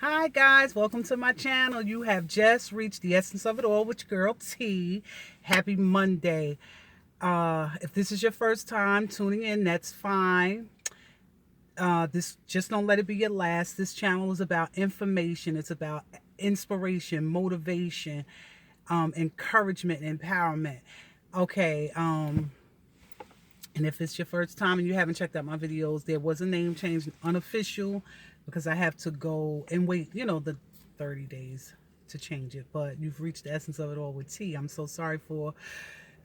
Hi guys, welcome to my channel. You have just reached the essence of it all with your girl T. Happy Monday. If this is your first time tuning in, that's fine. This just don't let it be your last. This channel is about information. It's about inspiration, motivation, encouragement, empowerment. Okay. And if it's your first time and you haven't checked out my videos, there was a name change, unofficial, because I have to go and wait, the 30 days to change it. But you've reached the essence of it all with T. I'm so sorry for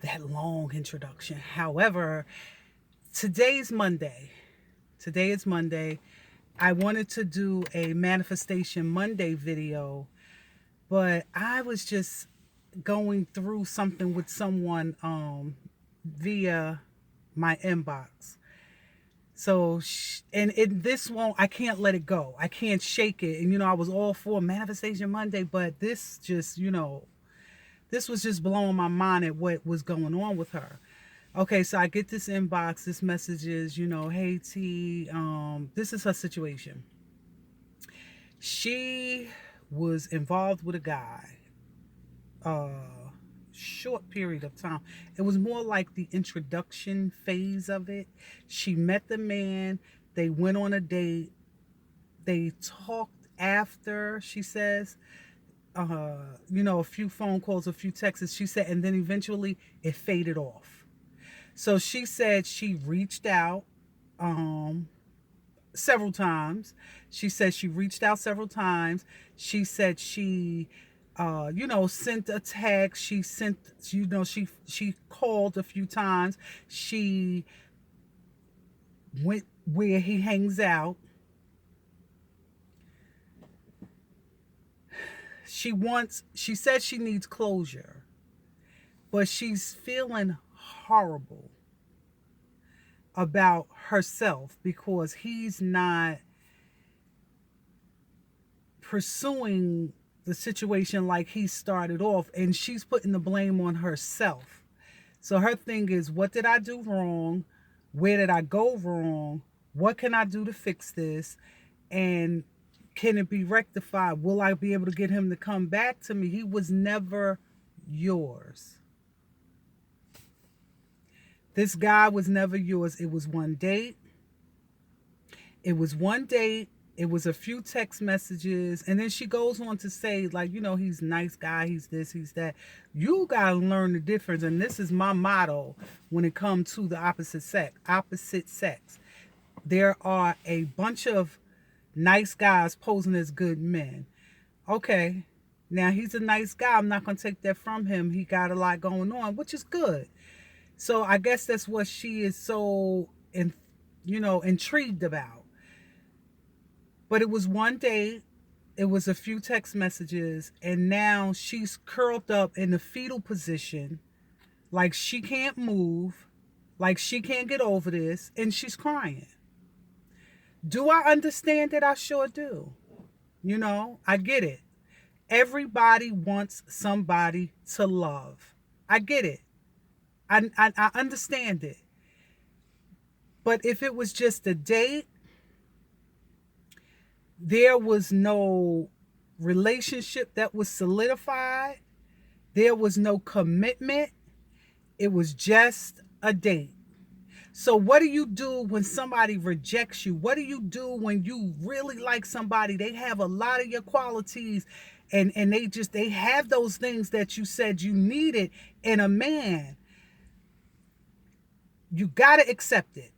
that long introduction. However, today's Monday. Today is Monday. I wanted to do a Manifestation Monday video, but I was just going through something with someone via my inbox. So, and this won't, I can't let it go. I can't shake it. And, I was all for Manifestation Monday, but this just, this was just blowing my mind at what was going on with her. Okay, so I get this inbox, this message is, hey T, this is her situation. She was involved with a guy. Short period of time. It was more like the introduction phase of it. She met the man, they went on a date, they talked after, she says, a few phone calls, a few texts, she said, and then eventually it faded off. So she said she reached out several times. She said she reached out several times. She said she sent a text. She sent, she called a few times. She went where he hangs out. She said she needs closure, but she's feeling horrible about herself because he's not pursuing the situation like he started off, and she's putting the blame on herself. So her thing is, what did I do wrong? Where did I go wrong? What can I do to fix this? And can it be rectified? Will I be able to get him to come back to me? He was never yours. This guy was never yours. It was one date. It was one date. It was a few text messages. And then she goes on to say, like, he's a nice guy. He's this, he's that. You got to learn the difference. And this is my motto when it comes to the opposite sex. There are a bunch of nice guys posing as good men. Okay. Now, he's a nice guy. I'm not going to take that from him. He got a lot going on, which is good. So I guess that's what she is so, intrigued about. But it was one day, it was a few text messages, and now she's curled up in the fetal position, like she can't move, like she can't get over this, and she's crying. Do I understand it? I sure do. I get it. Everybody wants somebody to love. I get it. I understand it. But if it was just a date, there was no relationship that was solidified. There was no commitment. It was just a date. So what do you do when somebody rejects you? What do you do when you really like somebody? They have a lot of your qualities, and they have those things that you said you needed in a man. You got to accept it.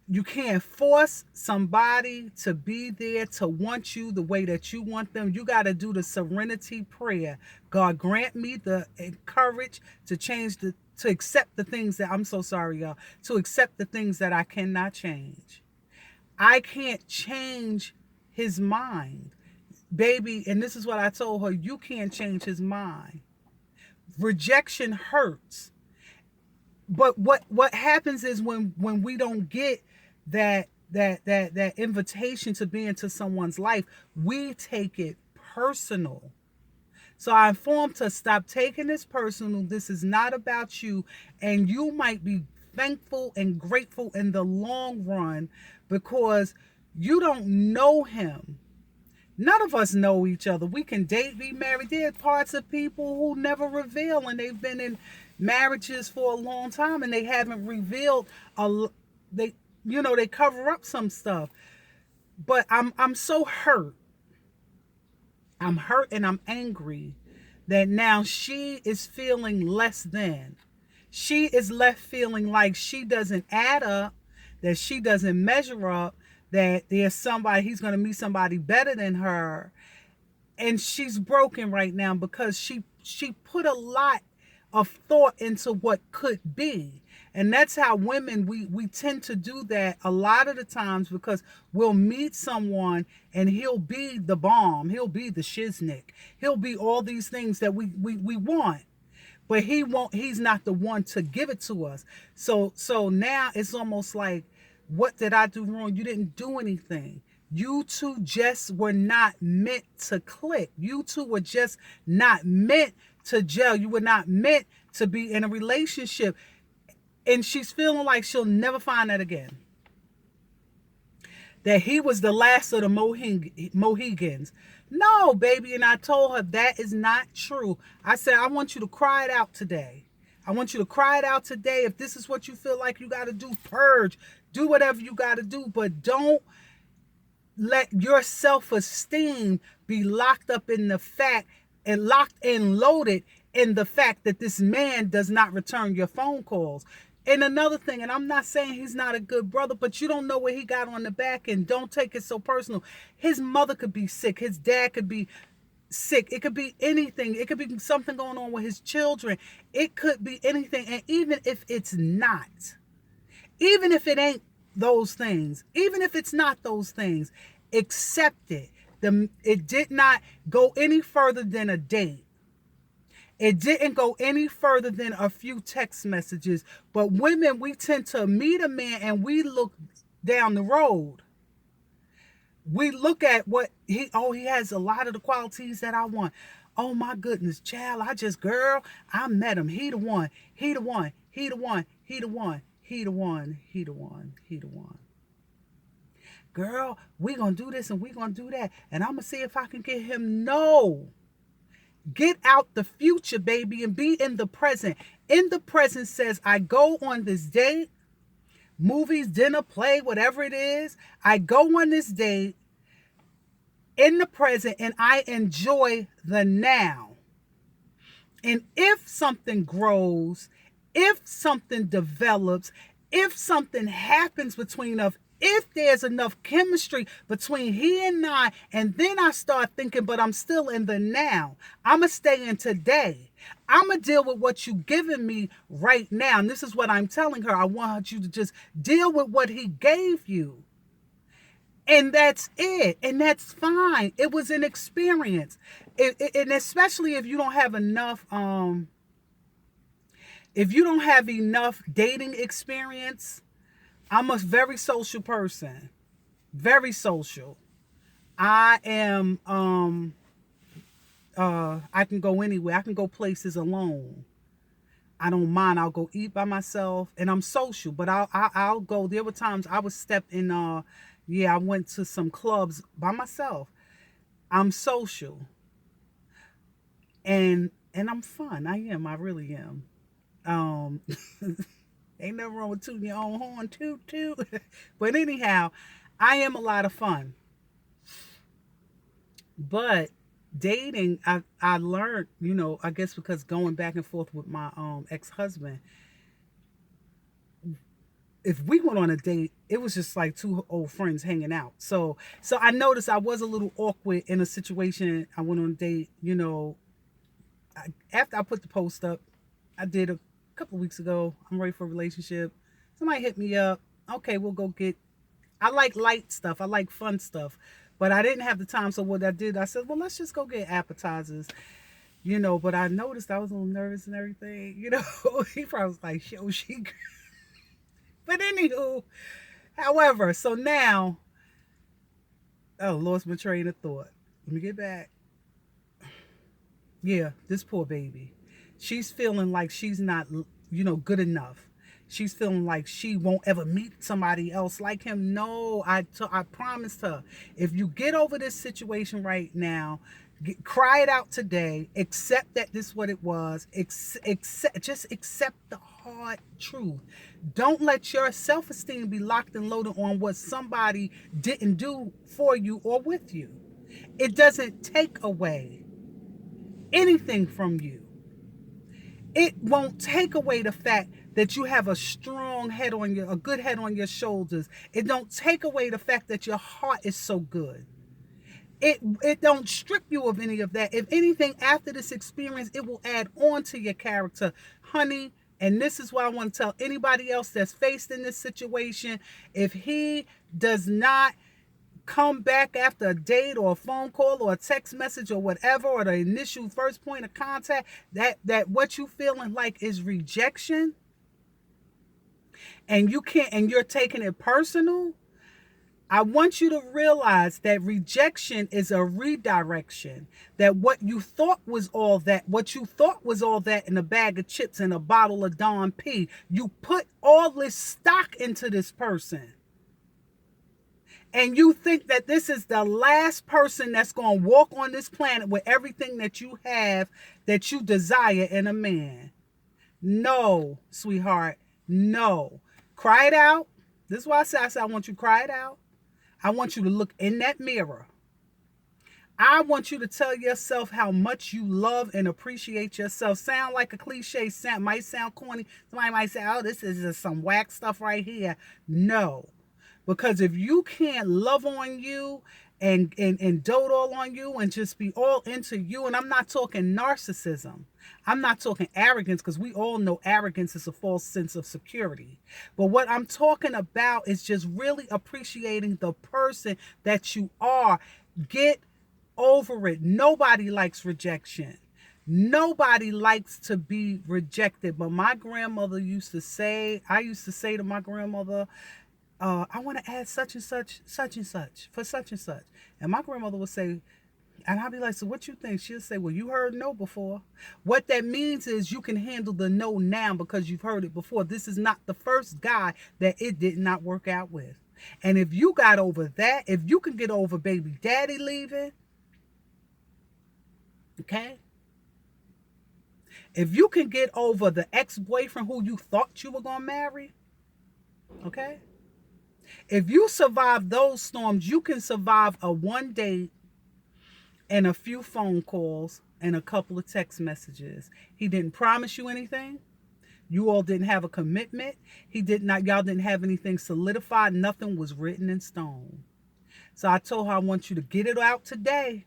You can't force somebody to be there, to want you the way that you want them. You got to do the serenity prayer. God, grant me the courage to to accept the things that, I'm so sorry, y'all, to accept the things that I cannot change. I can't change his mind, baby. And this is what I told her. You can't change his mind. Rejection hurts. But what happens is when we don't get that invitation to be into someone's life, we take it personal. So I informed her, stop taking this personal. This is not about you. And you might be thankful and grateful in the long run because you don't know him. None of us know each other. We can date, be married. There are parts of people who never reveal, and they've been in marriages for a long time, and they haven't revealed they, they cover up some stuff. But I'm so hurt. I'm hurt and I'm angry that now she is feeling less than. She is left feeling like she doesn't add up, that she doesn't measure up, that there's somebody, he's going to meet somebody better than her. And she's broken right now because she put a lot of thought into what could be. And that's how women, we tend to do that a lot of the times, because we'll meet someone and he'll be the bomb, he'll be the shiznick, he'll be all these things that we want, but he's not the one to give it to us. So now it's almost like, what did I do wrong? You didn't do anything. You two just were not meant to click. You two were just not meant to gel. You were not meant to be in a relationship. And she's feeling like she'll never find that again. That he was the last of the Mohegans. No, baby. And I told her that is not true. I said, I want you to cry it out today. I want you to cry it out today. If this is what you feel like you got to do, purge. Do whatever you got to do. But don't let your self-esteem be locked up in the fact, and locked and loaded in the fact that this man does not return your phone calls. And another thing, and I'm not saying he's not a good brother, but you don't know what he got on the back end. Don't take it so personal. His mother could be sick. His dad could be sick. It could be anything. It could be something going on with his children. It could be anything. And even if it's not, even if it ain't those things, even if it's not those things, accept it. It did not go any further than a date. It didn't go any further than a few text messages. But women, we tend to meet a man and we look down the road. We look at what he has a lot of the qualities that I want. Oh my goodness, child, I met him. He the one, he the one, he the one, he the one, he the one, he the one, he the one. Girl, we gonna do this and we gonna do that. And I'm gonna see if I can get him. No. Get out the future, baby, and be in the present. In the present says, I go on this date, movies, dinner, play, whatever it is. I go on this date in the present and I enjoy the now. And if something grows, if something develops, if something happens between us, if there's enough chemistry between he and I, and then I start thinking, but I'm still in the now. I'm going to stay in today. I'm going to deal with what you've given me right now. And this is what I'm telling her. I want you to just deal with what he gave you. And that's it. And that's fine. It was an experience. And especially if you don't have enough, dating experience. I'm a very social person. Very social. I am, I can go anywhere. I can go places alone. I don't mind. I'll go eat by myself, and I'm social, but I'll go. There were times I would step in, I went to some clubs by myself. I'm social. And I'm fun. I really am. Ain't nothing wrong with tooting your own horn, toot, toot. But anyhow, I am a lot of fun. But dating, I learned, I guess because going back and forth with my ex-husband, if we went on a date, it was just like two old friends hanging out. So I noticed I was a little awkward in a situation. I went on a date, after I put the post up, I did a couple of weeks ago. I'm ready for a relationship. Somebody hit me up. Okay, we'll go get. I like light stuff. I like fun stuff, but I didn't have the time. So what I did, I said, well, let's just go get appetizers, But I noticed I was a little nervous and everything. He probably was like, "Yo, she." But anywho, however, so now, lost my train of thought. Let me get back. Yeah, this poor baby. She's feeling like she's not, good enough. she's feeling like she won't ever meet somebody else like him. No, I promised her, if you get over this situation right now, cry it out today, accept that this is what it was, just accept the hard truth. Don't let your self-esteem be locked and loaded on what somebody didn't do for you or with you. It doesn't take away anything from you. It won't take away the fact that you have a good head on your shoulders. It don't take away the fact that your heart is so good. It don't strip you of any of that. If anything, after this experience, it will add on to your character, honey. And this is what I want to tell anybody else that's faced in this situation. If he does not come back after a date or a phone call or a text message or whatever, or the initial first point of contact, that what you feeling like is rejection, and you're taking it personal, I want you to realize that rejection is a redirection. That what you thought was all that in a bag of chips and a bottle of Don P, you put all this stock into this person. And you think that this is the last person that's going to walk on this planet with everything that you have, that you desire in a man. No, sweetheart, no. Cry it out. This is why I said I want you to cry it out. I want you to look in that mirror. I want you to tell yourself how much you love and appreciate yourself. Sound like a cliche, might sound corny. Somebody might say, oh, this is just some whack stuff right here. No. Because if you can't love on you and dote all on you and just be all into you, and I'm not talking narcissism, I'm not talking arrogance, because we all know arrogance is a false sense of security. But what I'm talking about is just really appreciating the person that you are. Get over it. Nobody likes rejection. Nobody likes to be rejected. But my grandmother used to say, I used to say to my grandmother, I want to add such and such, for such and such. And my grandmother would say, and I'd be like, so what you think? She'll say, well, you heard no before. What that means is you can handle the no now because you've heard it before. This is not the first guy that it did not work out with. And if you got over that, if you can get over baby daddy leaving, okay? If you can get over the ex-boyfriend who you thought you were going to marry, okay? If you survive those storms, you can survive a one date and a few phone calls and a couple of text messages. He didn't promise you anything. You all didn't have a commitment. Y'all didn't have anything solidified. Nothing was written in stone. So I told her, I want you to get it out today.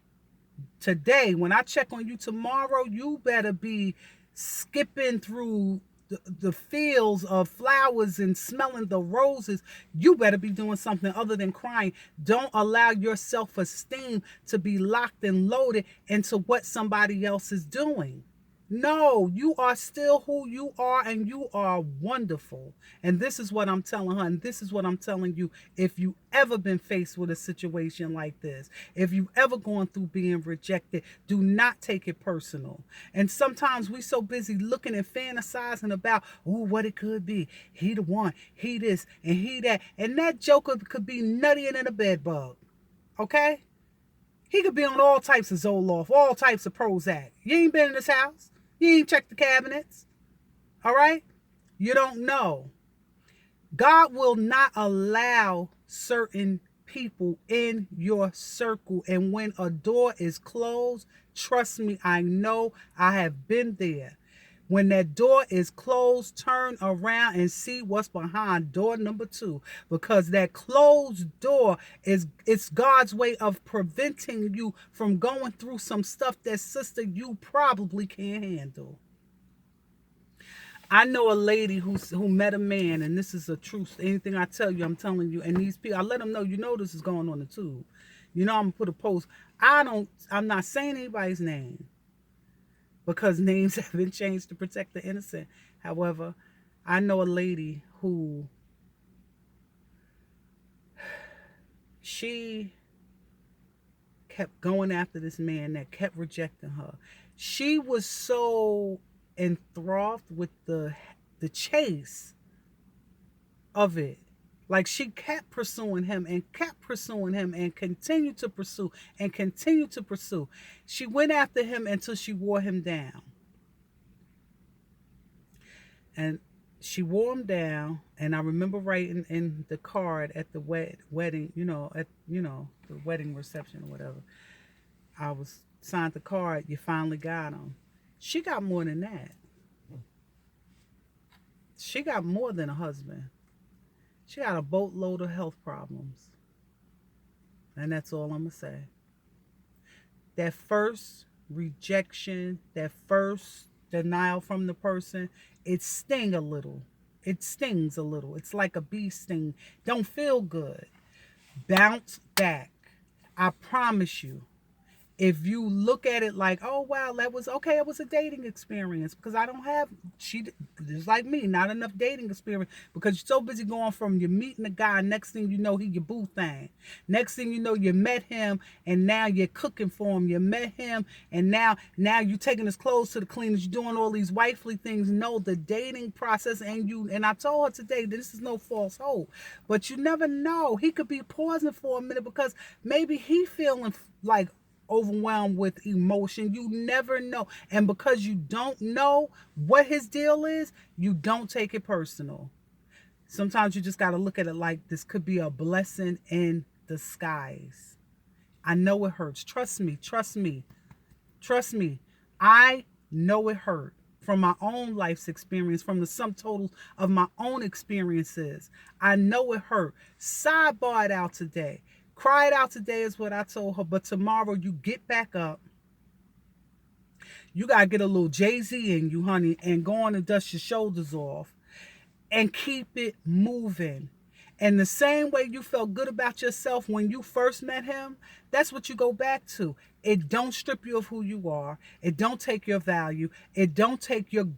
Today, when I check on you tomorrow, you better be skipping through the fields of flowers and smelling the roses. You better be doing something other than crying. Don't allow your self-esteem to be locked and loaded into what somebody else is doing. No, you are still who you are, and you are wonderful. And this is what I'm telling her, and this is what I'm telling you. If you ever been faced with a situation like this, if you've ever gone through being rejected, do not take it personal. And sometimes we so busy looking and fantasizing about, oh, what it could be. He the one, he this, and he that. And that joker could be nuttier than a bed bug. Okay? He could be on all types of Zoloft, all types of Prozac. You ain't been in his house. You ain't checked the cabinets. All right? You don't know. God will not allow certain people in your circle. And when a door is closed, trust me, I know, I have been there. When that door is closed, turn around and see what's behind door number 2. Because that closed door it's God's way of preventing you from going through some stuff that, sister, you probably can't handle. I know a lady who met a man, and this is a truth. Anything I tell you, I'm telling you. And these people, I let them know, you know this is going on the tube. You know I'm going to put a post. I'm not saying anybody's name, because names have been changed to protect the innocent. However, I know a lady who, she kept going after this man that kept rejecting her. She was so enthralled with the chase of it. Like she kept pursuing him and kept pursuing him and continued to pursue and continued to pursue. She went after him until she wore him down. And she wore him down. And I remember writing in the card at the wedding, at the wedding reception or whatever. I was signed the card. You finally got him. She got more than that. She got more than a husband. She got a boatload of health problems. And that's all I'm going to say. That first rejection, that first denial from the person, it stings a little. It stings a little. It's like a bee sting. Don't feel good. Bounce back. I promise you. If you look at it like, oh wow, that was okay, it was a dating experience, because I don't have, she just like me, not enough dating experience, because you're so busy going from you meeting the guy, next thing you know he your boo thing, next thing you know you met him and now you're cooking for him, you met him and now you taking his clothes to the cleaners, you're doing all these wifely things. No, the dating process, and I told her today, this is no false hope, but you never know, he could be pausing for a minute because maybe he feeling like overwhelmed with emotion. You never know. And because you don't know what his deal is, you don't take it personal. Sometimes you just got to look at it like this could be a blessing in disguise. I know it hurts. Trust me. Trust me. Trust me. I know it hurt from my own life's experience, from the sum total of my own experiences. I know it hurt. Sidebar it out today. Cry it out today is what I told her. But tomorrow you get back up. You got to get a little Jay-Z in you, honey, and go on and dust your shoulders off and keep it moving. And the same way you felt good about yourself when you first met him, that's what you go back to. It don't strip you of who you are. It don't take your value. It don't take your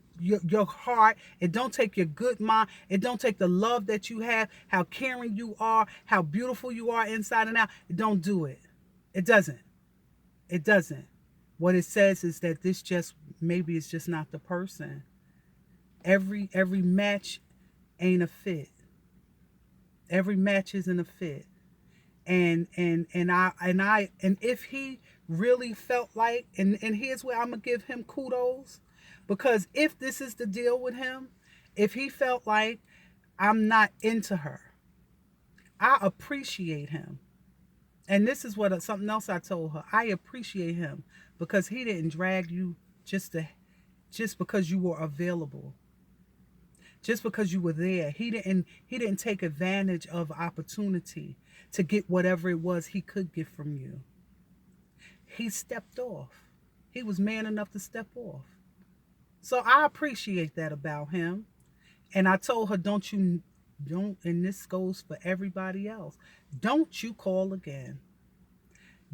heart. It don't take your good mind. It don't take the love that you have, how caring you are, how beautiful you are inside and out. It don't do it. It doesn't. It doesn't. What it says is that this just, maybe it's just not the person. Every match ain't a fit. Every match isn't a fit. And if he really felt like, and here's where I'm gonna give him kudos, because if this is the deal with him, if he felt like I'm not into her, I appreciate him. And this is what something else I told her. I appreciate him because he didn't drag you just because you were available. Just because you were there. He didn't take advantage of opportunity to get whatever it was he could get from you. He stepped off. He was man enough to step off. So I appreciate that about him. And I told her, don't, and this goes for everybody else, don't you call again.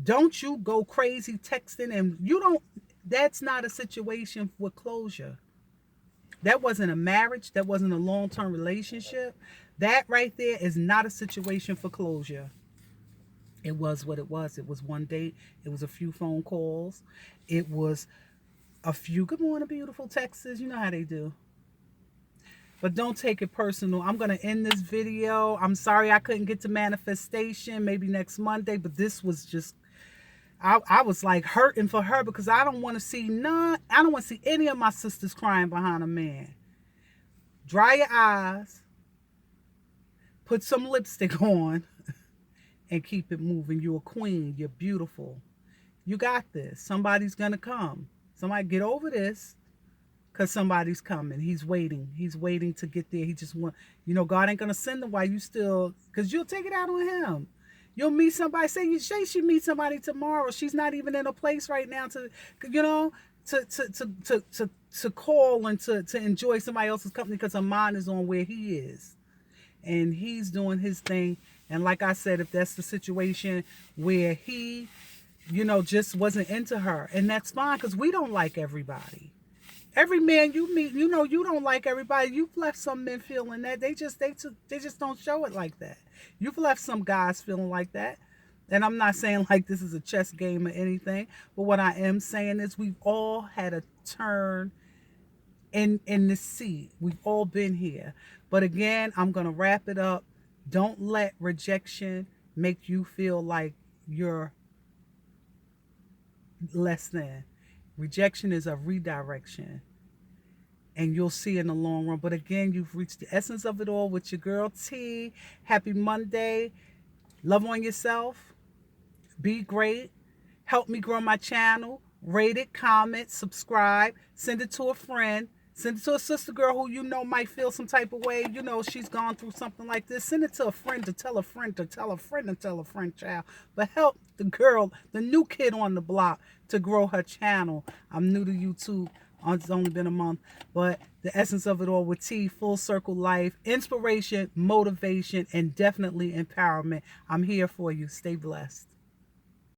Don't you go crazy texting, and that's not a situation with closure. That wasn't a marriage. That wasn't a long-term relationship. That right there is not a situation for closure. It was what it was. It was one date. It was a few phone calls. It was a few good morning, beautiful texts. You know how they do. But don't take it personal. I'm going to end this video. I'm sorry I couldn't get to manifestation. Maybe next Monday. But this was just, I was like hurting for her because I don't want to see any of my sisters crying behind a man. Dry your eyes. Put some lipstick on. And keep it moving. You're a queen. You're beautiful. You got this. Somebody's going to come. Somebody get over this. Because somebody's coming. He's waiting. He's waiting to get there. He just want, God ain't going to send them while you still, because you'll take it out on him. You'll meet somebody. Say you should meet somebody tomorrow. She's not even in a place right now to call and to enjoy somebody else's company because her mind is on where he is. And he's doing his thing. And like I said, if that's the situation where he, just wasn't into her, and that's fine because we don't like everybody. Every man you meet, you don't like everybody. You've left some men feeling that. They just don't show it like that. You've left some guys feeling like that. And I'm not saying like this is a chess game or anything. But what I am saying is we've all had a turn in the seat. We've all been here. But again, I'm going to wrap it up. Don't let rejection make you feel like you're less than. Rejection is a redirection, and you'll see in the long run. But again, you've reached the essence of it all with your girl T. Happy Monday. Love on yourself. Be great. Help me grow my channel. Rate it, comment, subscribe, send it to a friend. Send it to a sister girl who you know might feel some type of way. You know she's gone through something like this. Send it to a friend to tell a friend to tell a friend to tell a friend, child. But help the girl, the new kid on the block, to grow her channel. I'm new to YouTube. It's only been a month. But the essence of it all with T, full circle life, inspiration, motivation, and definitely empowerment. I'm here for you. Stay blessed.